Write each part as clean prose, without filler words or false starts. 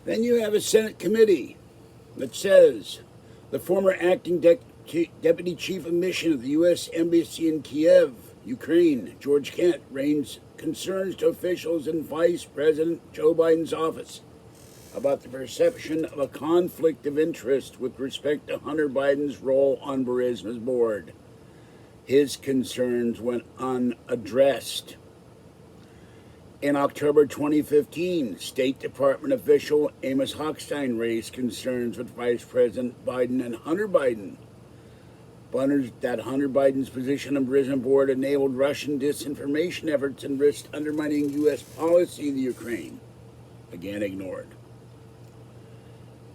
Then you have a Senate committee that says the former acting deputy chief of mission of the U.S. Embassy in Kiev, Ukraine, George Kent, raised concerns to officials in Vice President Joe Biden's office about the perception of a conflict of interest with respect to Hunter Biden's role on Burisma's board. His concerns went unaddressed. In October 2015, State Department official Amos Hochstein raised concerns with Vice President Biden and Hunter Biden. That Hunter Biden's position on Burisma board enabled Russian disinformation efforts and risked undermining U.S. policy in the Ukraine. Again, ignored.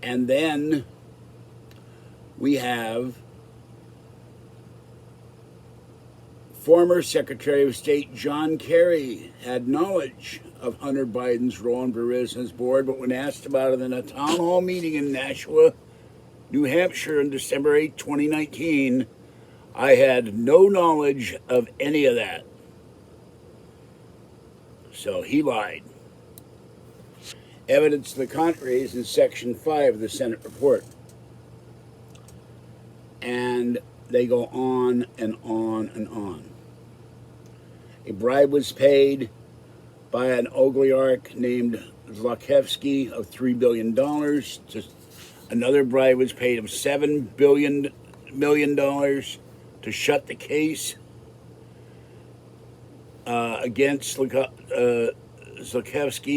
And then we have former Secretary of State John Kerry had knowledge of Hunter Biden's role on Burisma's board, but when asked about it in a town hall meeting in Nashua, New Hampshire on December 8, 2019, I had no knowledge of any of that. So he lied. Evidence to the contrary is in Section 5 of the Senate report. And they go on and on and on. A bribe was paid by an oligarch named Zlochevsky of $3 billion. Another bribe was paid of $7 million to shut the case against Zlochevsky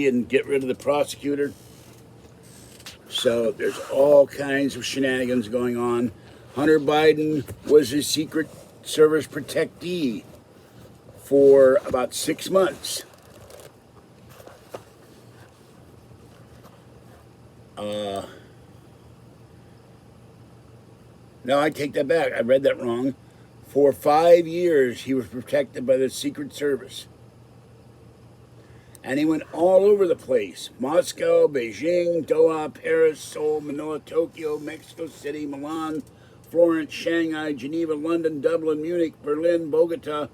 and get rid of the prosecutor. So there's all kinds of shenanigans going on. Hunter Biden was a Secret Service protectee for about 6 months. No, I take that back. I read that wrong. For 5 years, he was protected by the Secret Service. And he went all over the place. Moscow, Beijing, Doha, Paris, Seoul, Manila, Tokyo, Mexico City, Milan, Florence, Shanghai, Geneva, London, Dublin, Munich, Berlin, Bogota,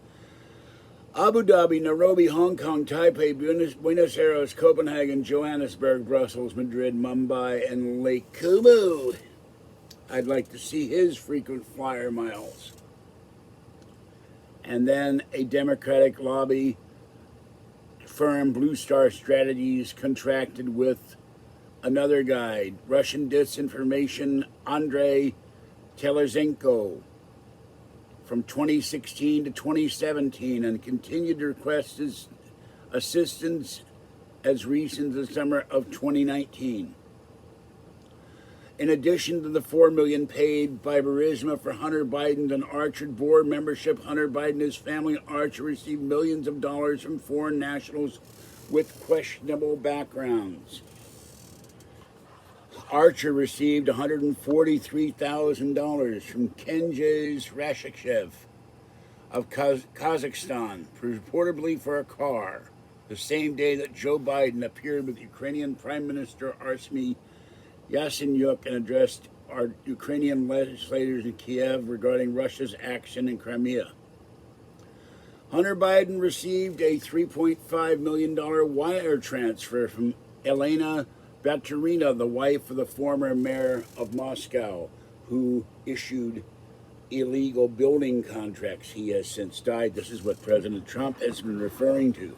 Abu Dhabi, Nairobi, Hong Kong, Taipei, Buenos Aires, Copenhagen, Johannesburg, Brussels, Madrid, Mumbai, and Lake Como. I'd like to see his frequent flyer miles. And then a Democratic lobby firm, Blue Star Strategies, contracted with another guy, Russian disinformation, Andrei Telezenko, from 2016 to 2017, and continued to request his assistance as recent as the summer of 2019. In addition to the $4 million paid by Burisma for Hunter Biden and Archer board membership, Hunter Biden and his family and Archer received millions of dollars from foreign nationals with questionable backgrounds. Archer received $143,000 from Kenjez Rashechev of Kazakhstan, purportedly for a car, the same day that Joe Biden appeared with Ukrainian Prime Minister Arseniy Yatsenyuk and addressed our Ukrainian legislators in Kiev regarding Russia's action in Crimea. Hunter Biden received a $3.5 million wire transfer from Elena Baturina, the wife of the former mayor of Moscow, who issued illegal building contracts. He has since died. This is what President Trump has been referring to.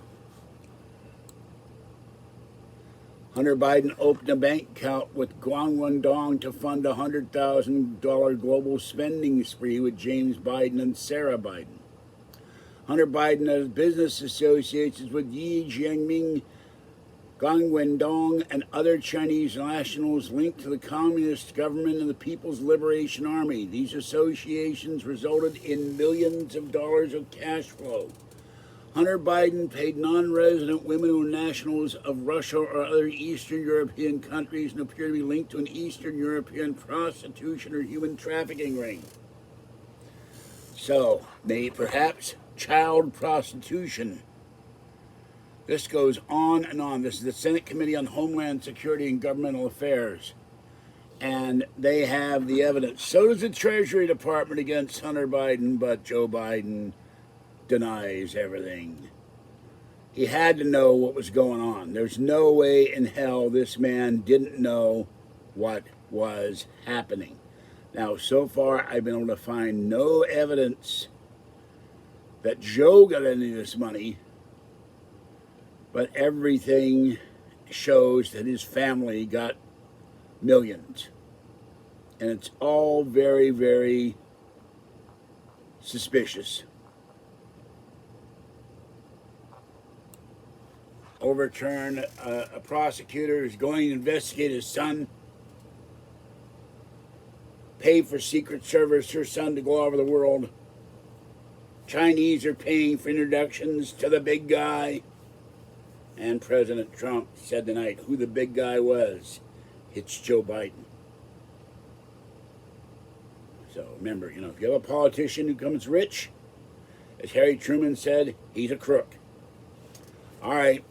Hunter Biden opened a bank account with Guangwon to fund a $100,000 global spending spree with James Biden and Sarah Biden. Hunter Biden has business associations with Yi Jianming, Gang Wendong, and other Chinese nationals linked to the Communist government and the People's Liberation Army. These associations resulted in millions of dollars of cash flow. Hunter Biden paid non-resident women who are nationals of Russia or other Eastern European countries and appear to be linked to an Eastern European prostitution or human trafficking ring. So, perhaps child prostitution. This goes on and on. This is the Senate Committee on Homeland Security and Governmental Affairs. And they have the evidence. So does the Treasury Department against Hunter Biden, but Joe Biden denies everything. He had to know what was going on. There's no way in hell this man didn't know what was happening. Now, so far, I've been able to find no evidence that Joe got any of this money, but everything shows that his family got millions. And it's all very, very suspicious. Overturn a prosecutor who's going to investigate his son. Pay for Secret Service, her son, to go all over the world. Chinese are paying for introductions to the big guy. And President Trump said tonight who the big guy was. It's Joe Biden. So remember, if you have a politician who becomes rich, as Harry Truman said, he's a crook. All right,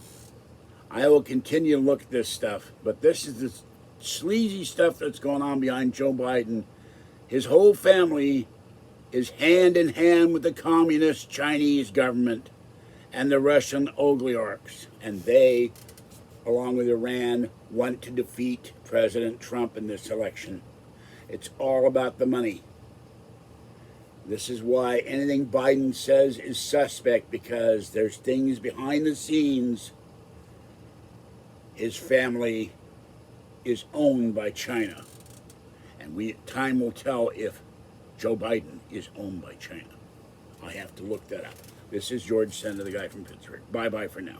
I will continue to look at this stuff, but this is the sleazy stuff that's going on behind Joe Biden. His whole family is hand in hand with the communist Chinese government and the Russian oligarchs, and they, along with Iran, want to defeat President Trump in this election. It's all about the money. This is why anything Biden says is suspect, because there's things behind the scenes. His family is owned by China. And time will tell if Joe Biden is owned by China. I have to look that up. This is George Senda, the guy from Pittsburgh. Bye-bye for now.